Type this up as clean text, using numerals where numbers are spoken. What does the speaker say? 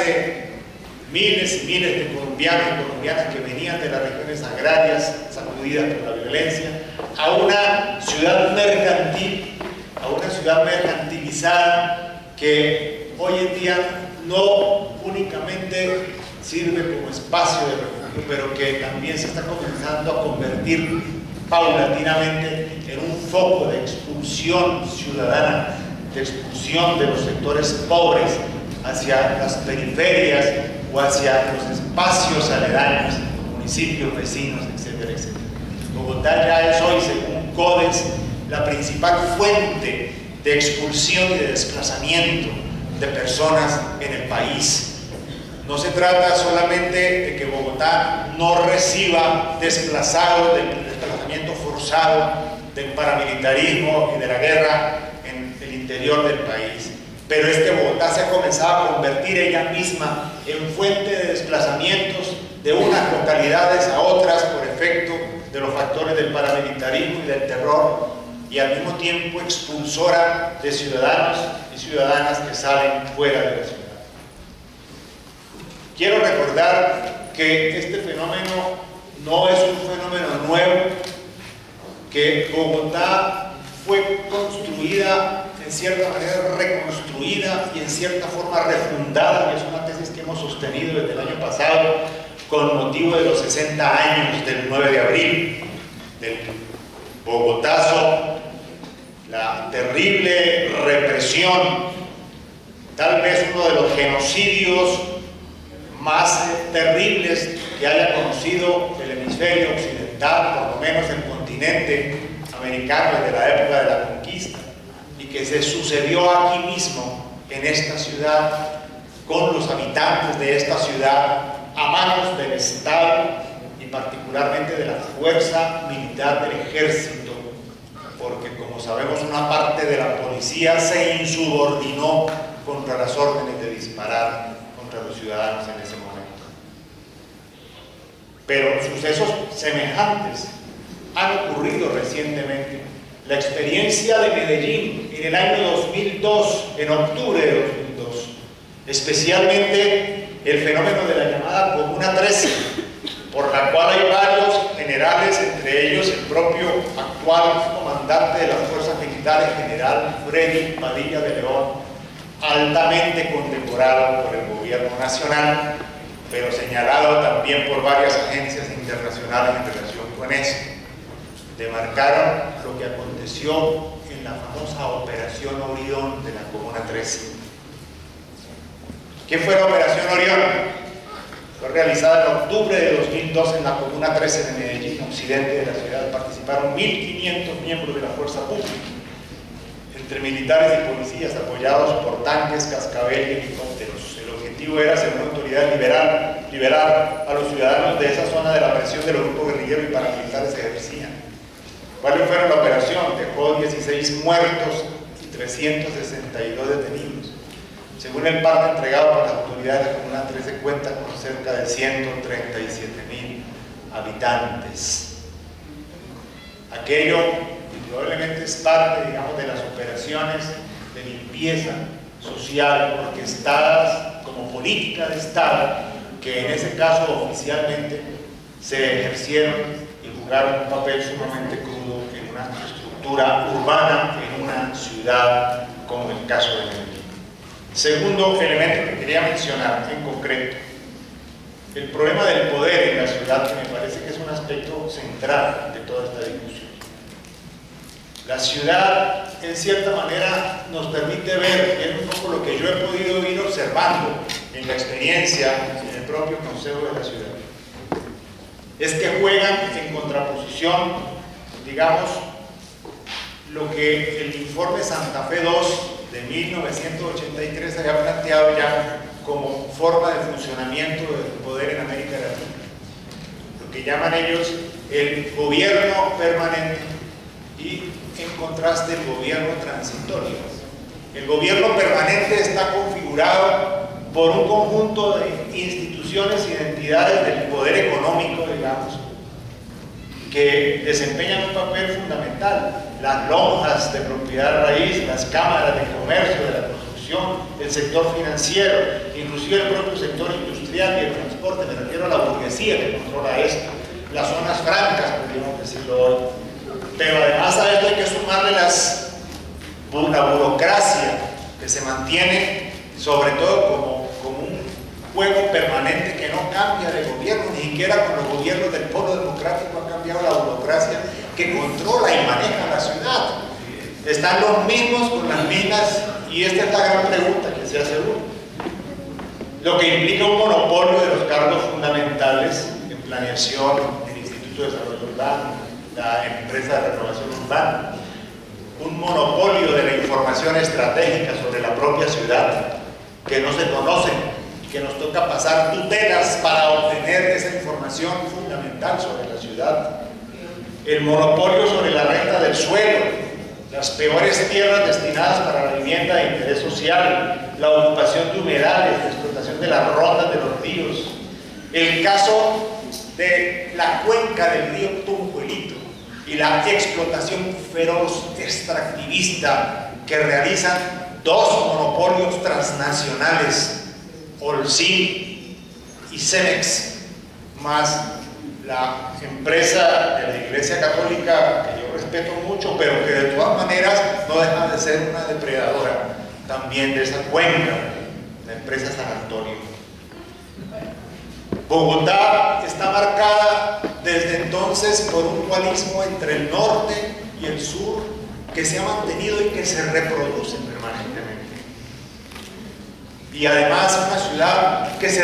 trasladarse miles y miles de colombianos y colombianas que venían de las regiones agrarias, sacudidas por la violencia, a una ciudad mercantil, a una ciudad mercantilizada que hoy en día no únicamente sirve como espacio de refugio, pero que también se está comenzando a convertir paulatinamente en un foco de expulsión ciudadana, de expulsión de los sectores pobres hacia las periferias o hacia los espacios aledaños, municipios vecinos, etcétera, etcétera. Bogotá ya es hoy, según CODES, la principal fuente de expulsión y de desplazamiento de personas en el país. No se trata solamente de que Bogotá no reciba desplazados del desplazamiento forzado del paramilitarismo y de la guerra en el interior del país, pero es que Bogotá se ha comenzado a convertir ella misma en fuente de desplazamientos de unas localidades a otras por efecto de los factores del paramilitarismo y del terror, y al mismo tiempo expulsora de ciudadanos y ciudadanas que salen fuera de la ciudad. Quiero recordar que este fenómeno no es un fenómeno nuevo, que Bogotá fue construida, en cierta manera reconstruida y en cierta forma refundada, y es una tesis que hemos sostenido desde el año pasado con motivo de los 60 años del 9 de abril, del Bogotazo, la terrible represión, tal vez uno de los genocidios más terribles que haya conocido el hemisferio occidental, por lo menos el continente americano desde la época de la conquista, y que se sucedió aquí mismo, en esta ciudad, con los habitantes de esta ciudad, a manos del Estado y particularmente de la fuerza militar del ejército, porque como sabemos una parte de la policía se insubordinó contra las órdenes de disparar contra los ciudadanos en ese momento. Pero sucesos semejantes han ocurrido recientemente. La experiencia de Medellín en el año 2002, en octubre de 2002, especialmente el fenómeno de la llamada Comuna 13, por la cual hay varios generales, entre ellos el propio actual comandante de las fuerzas militares, general Freddy Padilla de León, altamente condecorado por el gobierno nacional, pero señalado también por varias agencias internacionales en relación con eso. Demarcaron lo que aconteció en la famosa Operación Orión de la Comuna 13. ¿Qué fue la Operación Orión? Fue realizada en octubre de 2002 en la Comuna 13 de Medellín, occidente de la ciudad. Participaron 1.500 miembros de la fuerza pública, entre militares y policías, apoyados por tanques, cascabel y helicópteros. El objetivo era, según la autoridad, liberar a los ciudadanos de esa zona de la presión de los grupos guerrilleros y paramilitares que ejercían. ¿Cuál fue la operación? Dejó 16 muertos y 362 detenidos. Según el parte entregado por las autoridades, la Comuna 13 cuenta con cerca de 137.000 habitantes. Aquello probablemente es parte, digamos, de las operaciones de limpieza social orquestadas como política de Estado, que en ese caso oficialmente se ejercieron y jugaron un papel sumamente crudo en una estructura urbana, en una ciudad como el caso de Medellín. Segundo elemento que quería mencionar en concreto, el problema del poder en la ciudad, que me parece que es un aspecto central de toda esta discusión. La ciudad, en cierta manera, nos permite ver, y es un poco lo que yo he podido ir observando en la experiencia en el propio Consejo de la Ciudad, es que juegan en contraposición, digamos, lo que el informe Santa Fe II de 1983 había planteado ya como forma de funcionamiento del poder en América Latina, lo que llaman ellos el gobierno permanente y en contraste el gobierno transitorio. El gobierno permanente está configurado por un conjunto de instituciones y de entidades del poder económico, digamos, que desempeñan un papel fundamental. Las lonjas de propiedad raíz, las cámaras de comercio, de la construcción, distribución, el sector financiero, inclusive el propio sector industrial y el transporte, me refiero a la burguesía que controla esto, las zonas francas, podríamos decirlo hoy. Pero además a esto hay que sumarle la burocracia que se mantiene, sobre todo como un juego permanente que no cambia de gobierno, ni siquiera con los gobiernos del Polo Democrático ha cambiado la burocracia que controla y maneja la ciudad. Están los mismos con las mismas, y esta es la gran pregunta que se hace uno. Lo que implica un monopolio de los cargos fundamentales en planeación, el Instituto de Desarrollo Urbano, la empresa de renovación urbana, un monopolio de la información estratégica sobre la propia ciudad, que no se conocen, que nos toca pasar tutelas para obtener esa información fundamental sobre la ciudad, el monopolio sobre la renta del suelo, las peores tierras destinadas para la vivienda de interés social, la ocupación de humedales, la explotación de las rondas de los ríos, el caso de la cuenca del río Tunjuelito y la explotación feroz extractivista que realizan dos monopolios transnacionales, Holcim y Cemex, más la empresa de la Iglesia Católica, que yo respeto mucho, pero que de todas maneras no deja de ser una depredadora también de esa cuenca, la empresa San Antonio. Bogotá está marcada desde entonces por un dualismo entre el norte y el sur que se ha mantenido y que se reproduce permanentemente. Y además una ciudad que se